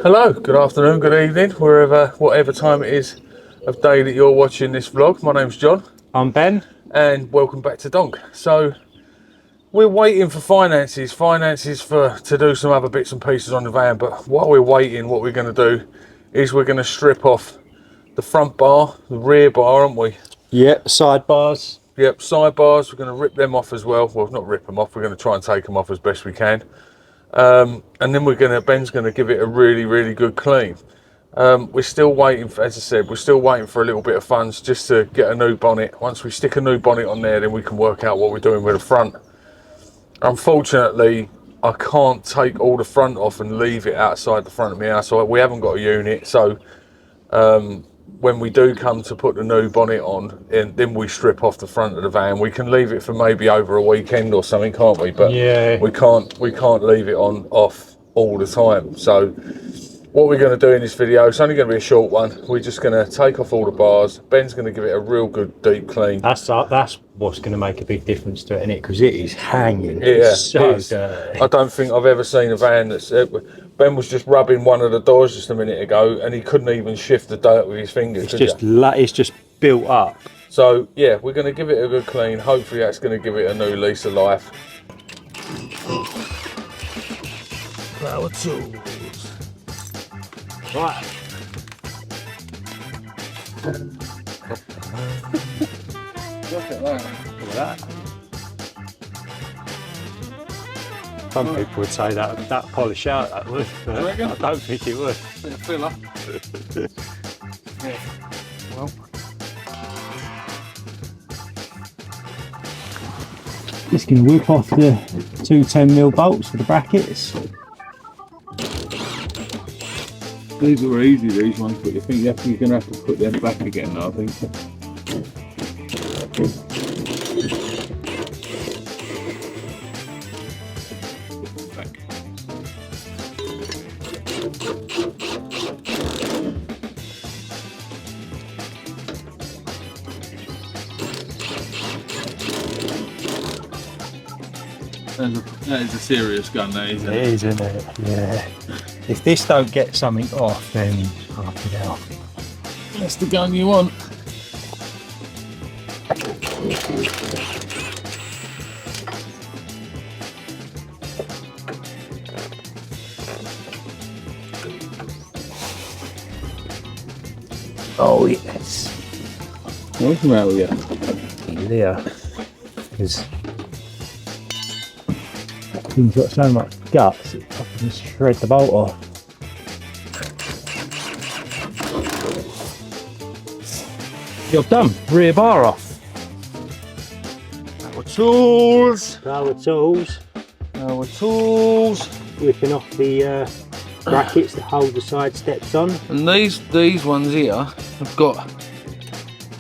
Hello, good afternoon, good evening, wherever, whatever time it is of day that you're watching this vlog. My name's John. I'm Ben. And welcome back to Donk. So, we're waiting for finances to do some other bits and pieces on the van, but while we're waiting, what we're going to do is we're going to strip off the front bar, the rear bar, aren't we? Yep, sidebars. Yep, sidebars, we're going to rip them off as well. Well, not rip them off, we're going to try and take them off as best we can. And then Ben's going to give it a really good clean. We're still waiting for, as I said, we're still waiting for a little bit of funds just to get a new bonnet. Once we stick a new bonnet on there, then we can work out what we're doing with the front. Unfortunately, I can't take all the front off and leave it outside the front of my house. So we haven't got a unit. So when we do come to put the new bonnet on, and then we strip off the front of the van, we can leave it for maybe over a weekend or something, can't we? But yeah, we can't leave it off all the time. So what we're going to do in this video, it's only going to be a short one. We're just going to take off all the bars. Ben's going to give it a real good deep clean. that's what's going to make a big difference to it, innit? Because it is hanging. Yeah, it's so it is. dirty. I don't think I've ever seen a van that's... Ben was just rubbing one of the doors just a minute ago, and he couldn't even shift the dirt with his fingers. It's just built up. So yeah, we're going to give it a good clean. Hopefully that's going to give it a new lease of life. Power tools. Right. Look at that. Look at that. Some people would say that polish out, that would. But I don't think it would. Bit of filler. Yeah. Well. Just going to whip off the two 10mm bolts for the brackets. These are easy, these ones, but I think you're going to have to put them back again now, I think. That is a serious gun, that isn't it? It is, isn't it? Yeah. If this don't get something off, then fucking hell. That's the gun you want. Oh yes. What's the matter with you? Yeah. Because he's got so much guts, it fucking shred the bolt off. Job done. Rear bar off. Our tools. Power tools. Our tools. Whipping off the brackets that hold the side steps on. And these ones here have got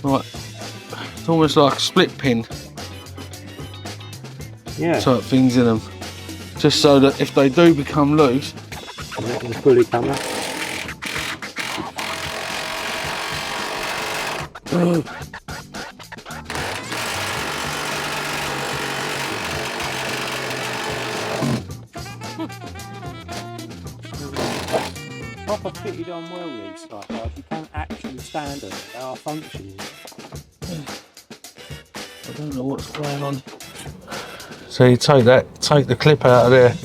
like, it's almost like a split pin type things in them. Just so that if they do become loose, they can fully come up. Proper fitted on well, these sidebars. You can't actually stand them. They are functioning. I don't know what's going on. So you take the clip out of there,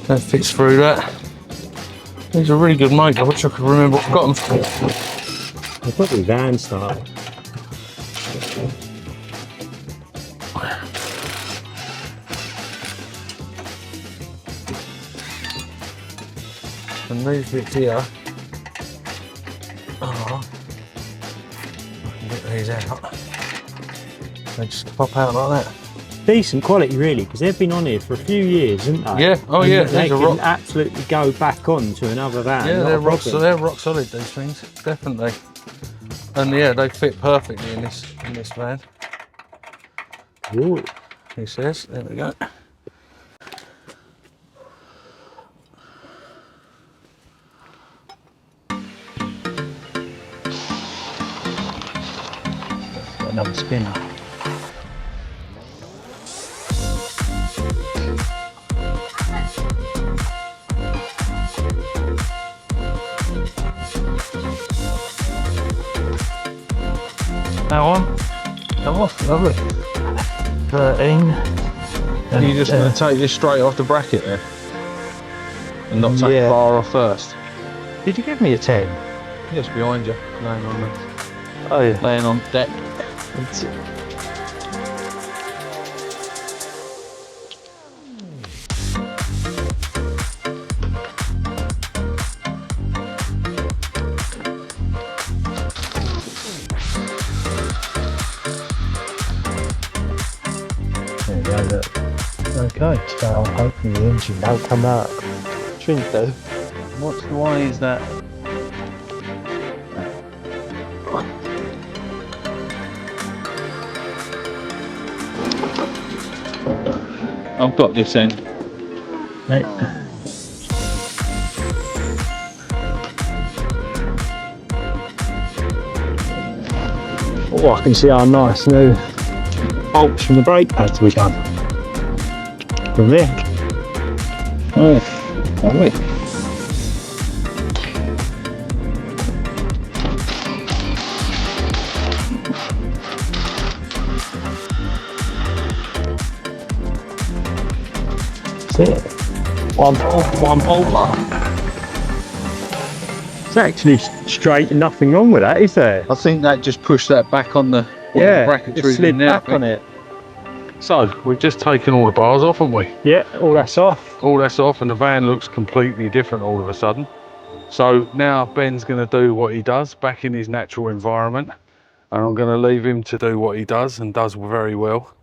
that fits through that. These are really good make. I wish I could remember what I've got them for. They're probably van style. And these bits here, I can get these out. They just pop out like that. Decent quality, really, because they've been on here for a few years, haven't they? Yeah. Oh, yeah. They can absolutely go back on to another van. Yeah, they're rock solid. These things, definitely. And yeah, they fit perfectly in this van. Ooh. He says. There we go. Another spinner. Now on. Oh, lovely. 13. Are you just going to take this straight off the bracket then? And not take the bar off first? Did you give me a 10? Yes, behind you, laying on the, Oh yeah. laying on deck. There you go, look. Okay, so hopefully the engine don't come out. Shouldn't do. Why is that? I've got this end. Right. Oh, I can see our nice new bolts from the brake pads we've done. From there. Oh, lovely. That's it. One bolt. It's actually straight and nothing wrong with that, is there? I think that just pushed that back on the Yeah, bracketry just slid now. back on it. So we've just taken all the bars off, haven't we? Yeah, all that's off. All that's off, and the van looks completely different all of a sudden. So now Ben's going to do what he does back in his natural environment, and I'm going to leave him to do what he does and does very well.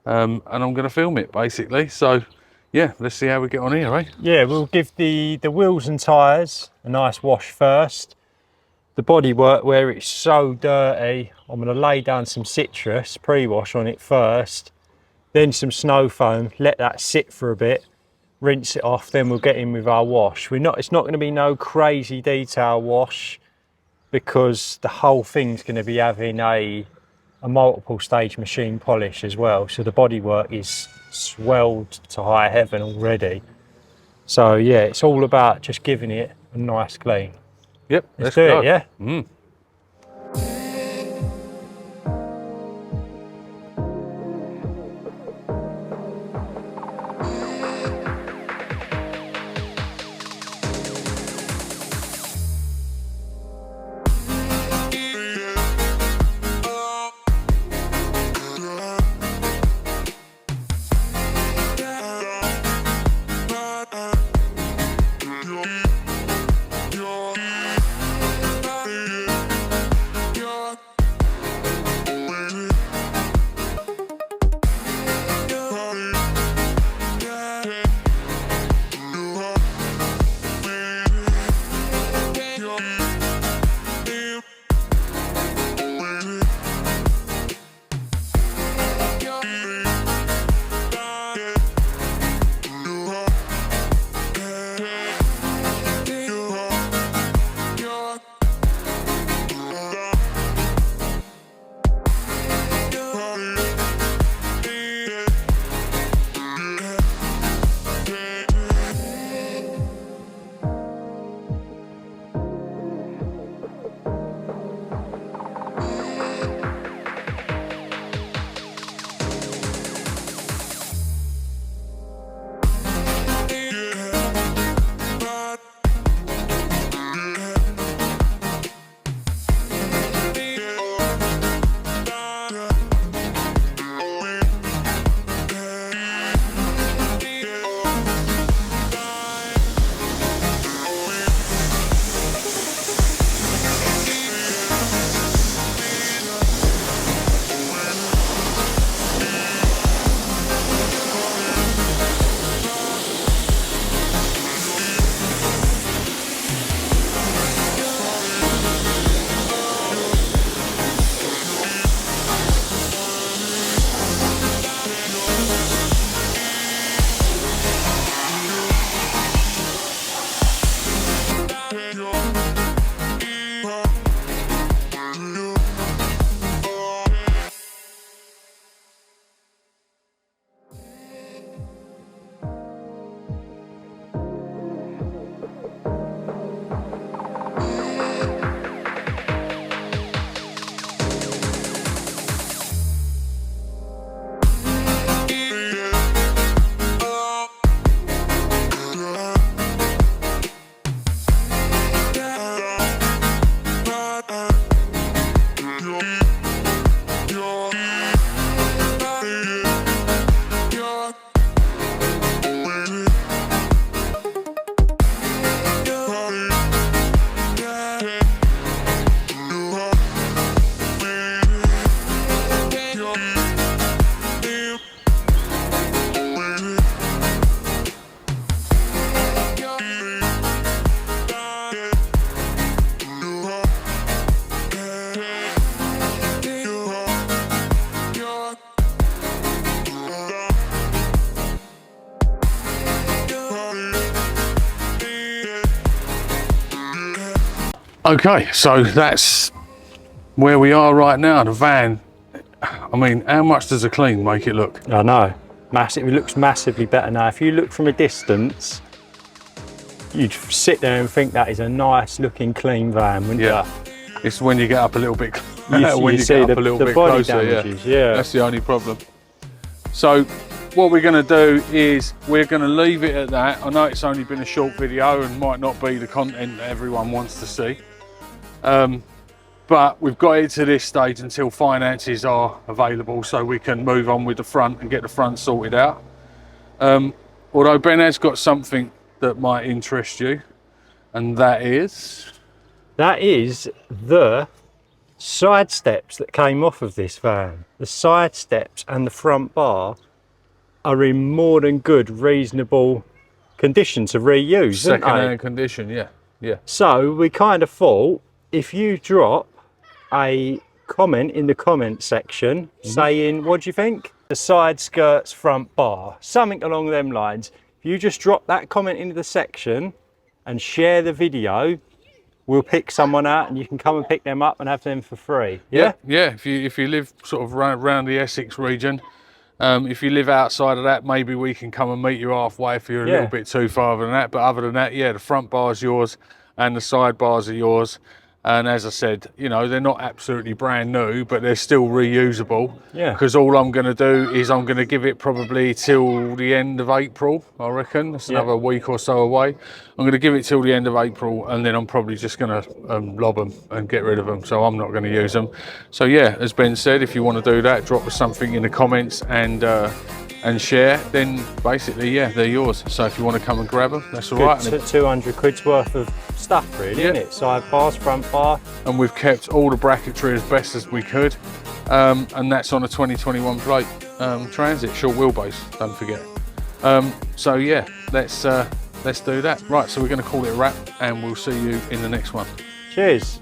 And I'm going to film it basically. So yeah, let's see how we get on here, eh? Yeah, we'll give the wheels and tyres a nice wash first. The bodywork, where it's so dirty, I'm going to lay down some citrus pre-wash on it first, then some snow foam, let that sit for a bit, rinse it off, then we'll get in with our wash. It's not going to be no crazy detail wash, because the whole thing's going to be having a multiple stage machine polish as well, so the bodywork is swelled to high heaven already. So yeah, it's all about just giving it a nice clean. Yep, Let's do go. it, yeah? Okay, so that's where we are right now. The van, I mean, how much does a clean make it look? I know, massive. It looks massively better now. If you look from a distance, you'd sit there and think that is a nice looking clean van, wouldn't you? It's when you get up a little bit, You see the body closer, damages, yeah. That's the only problem. So what we're going to do is we're going to leave it at that. I know it's only been a short video and might not be the content that everyone wants to see. But we've got it to this stage until finances are available so we can move on with the front and get the front sorted out. Although Ben has got something that might interest you, and that is the side steps that came off of this van. The side steps and the front bar are in more than good, reasonable condition to reuse, second-hand condition, yeah. So we kind of thought, if you drop a comment in the comment section saying, what do you think? The side skirts, front bar, something along them lines. If you just drop that comment into the section and share the video, we'll pick someone out and you can come and pick them up and have them for free. Yeah? Yeah, if you live sort of around the Essex region, if you live outside of that, maybe we can come and meet you halfway if you're a little bit too far than that. But other than that, yeah, the front bar's yours and the side bars are yours. And as I said, you know, they're not absolutely brand new, but they're still reusable. Yeah. Because all I'm going to do is I'm going to give it probably till the end of April, I reckon. It's another week or so away. I'm going to give it till the end of April, and then I'm probably just going to lob them and get rid of them. So I'm not going to use them. So yeah, as Ben said, if you want to do that, drop us something in the comments and share, then basically, yeah, they're yours. So if you want to come and grab them, that's all right. 200 quid's worth of stuff, really, isn't it? Side bars, front bar. And we've kept all the bracketry as best as we could. And that's on a 2021 plate Transit, short wheelbase, don't forget. So yeah, let's do that. Right, so we're going to call it a wrap, and we'll see you in the next one. Cheers.